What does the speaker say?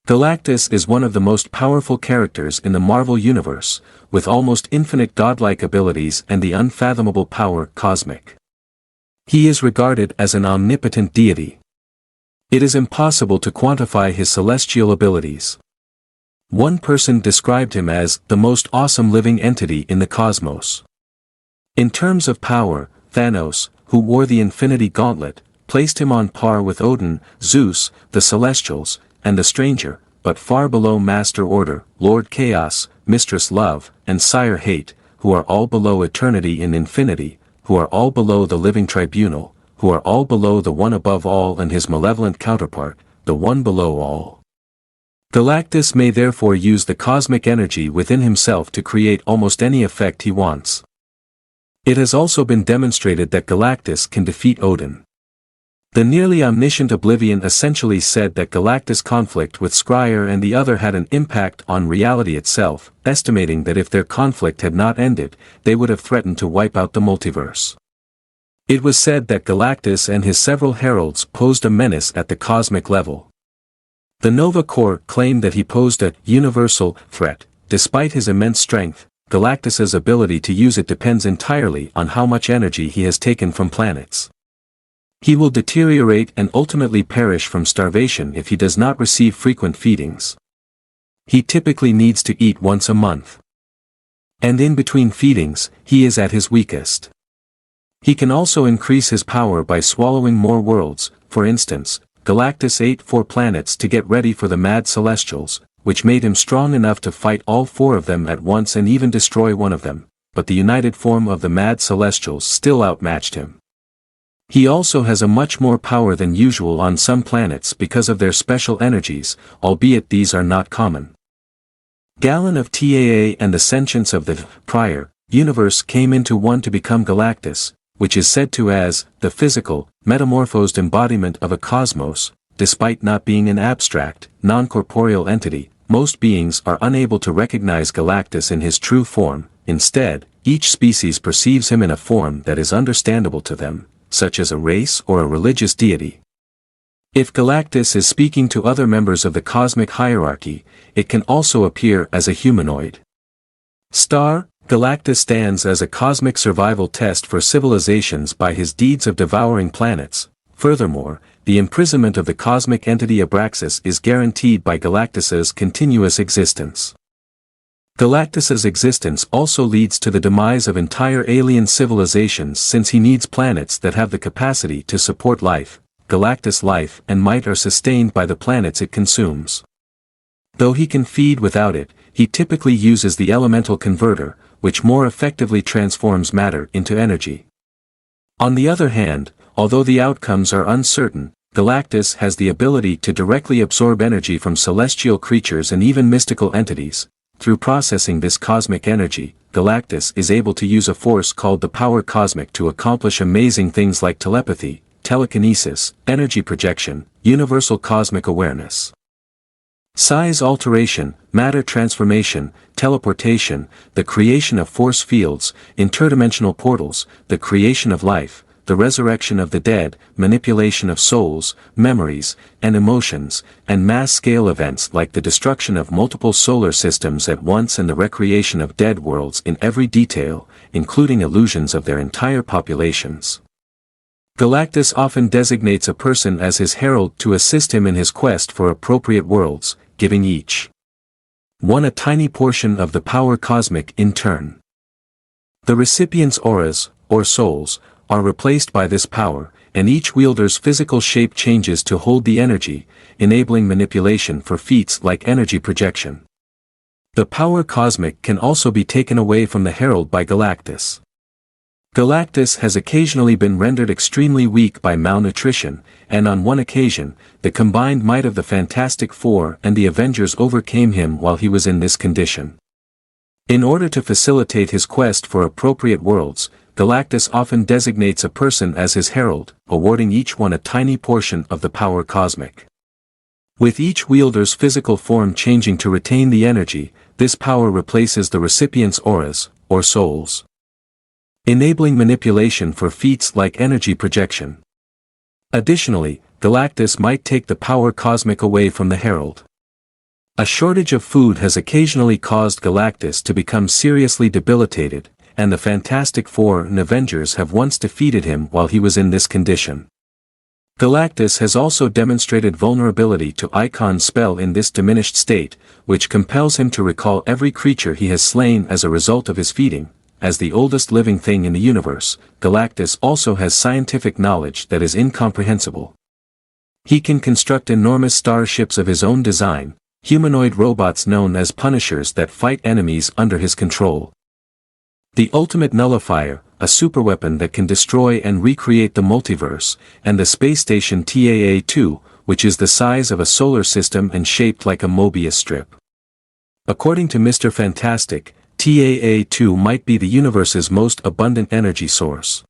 Galactus is one of the most powerful characters in the Marvel Universe, with almost infinite godlike abilities and the unfathomable power cosmic. He is regarded as an omnipotent deity. It is impossible to quantify his celestial abilities. One person described him as the most awesome living entity in the cosmos. In terms of power, Thanos, who wore the Infinity Gauntlet, placed him on par with Odin, Zeus, the Celestials, and the Stranger, but far below Master Order, Lord Chaos, Mistress Love, and Sire Hate, who are all below Eternity and Infinity, who are all below the Living Tribunal, who are all below the One Above All and his malevolent counterpart, the One Below All. Galactus may therefore use the cosmic energy within himself to create almost any effect he wants. It has also been demonstrated that Galactus can defeat Odin. The nearly omniscient Oblivion essentially said that Galactus' conflict with Scryer and the other had an impact on reality itself, estimating that if their conflict had not ended, they would have threatened to wipe out the multiverse. It was said that Galactus and his several heralds posed a menace at the cosmic level. The Nova Corps claimed that he posed a universal threat. Despite his immense strength, Galactus's ability to use it depends entirely on how much energy he has taken from planets. He will deteriorate and ultimately perish from starvation if he does not receive frequent feedings. He typically needs to eat once a month. And in between feedings, he is at his weakest. He can also increase his power by swallowing more worlds. For instance, Galactus ate 4 planets to get ready for the Mad Celestials, which made him strong enough to fight all 4 of them at once and even destroy one of them, but the united form of the Mad Celestials still outmatched him. He also has a much more power than usual on some planets because of their special energies, albeit these are not common. Galen of Taa and the sentience of the prior universe came into one to become Galactus, which is said to as the physical, metamorphosed embodiment of a cosmos. Despite not being an abstract, non-corporeal entity, most beings are unable to recognize Galactus in his true form. Instead, each species perceives him in a form that is understandable to them, such as a race or a religious deity. If Galactus is speaking to other members of the cosmic hierarchy, it can also appear as a humanoid. Galactus stands as a cosmic survival test for civilizations by his deeds of devouring planets. Furthermore, the imprisonment of the cosmic entity Abraxas is guaranteed by Galactus's continuous existence. Galactus's existence also leads to the demise of entire alien civilizations since he needs planets that have the capacity to support life. Galactus' life and might are sustained by the planets it consumes. Though he can feed without it, he typically uses the elemental converter, which more effectively transforms matter into energy. On the other hand, although the outcomes are uncertain, Galactus has the ability to directly absorb energy from celestial creatures and even mystical entities. Through processing this cosmic energy, Galactus is able to use a force called the power cosmic to accomplish amazing things like telepathy, telekinesis, energy projection, universal cosmic awareness, size alteration, matter transformation, teleportation, the creation of force fields, interdimensional portals, the creation of life, the resurrection of the dead, manipulation of souls, memories, and emotions, and mass-scale events like the destruction of multiple solar systems at once and the recreation of dead worlds in every detail, including illusions of their entire populations. Galactus often designates a person as his herald to assist him in his quest for appropriate worlds, giving each one a tiny portion of the power cosmic in turn. The recipient's auras, or souls, are replaced by this power, and each wielder's physical shape changes to hold the energy, enabling manipulation for feats like energy projection. The power cosmic can also be taken away from the herald by Galactus. Galactus has occasionally been rendered extremely weak by malnutrition, and on one occasion, the combined might of the Fantastic Four and the Avengers overcame him while he was in this condition. In order to facilitate his quest for appropriate worlds, Galactus often designates a person as his herald, awarding each one a tiny portion of the power cosmic. With each wielder's physical form changing to retain the energy, this power replaces the recipient's auras, or souls, enabling manipulation for feats like energy projection. Additionally, Galactus might take the power cosmic away from the herald. A shortage of food has occasionally caused Galactus to become seriously debilitated, and the Fantastic Four and Avengers have once defeated him while he was in this condition. Galactus has also demonstrated vulnerability to Icon's spell in this diminished state, which compels him to recall every creature he has slain as a result of his feeding. As the oldest living thing in the universe, Galactus also has scientific knowledge that is incomprehensible. He can construct enormous starships of his own design, humanoid robots known as Punishers that fight enemies under his control. The Ultimate Nullifier, a superweapon that can destroy and recreate the multiverse, and the space station TAA-2, which is the size of a solar system and shaped like a Mobius strip. According to Mr. Fantastic, TAA-2 might be the universe's most abundant energy source.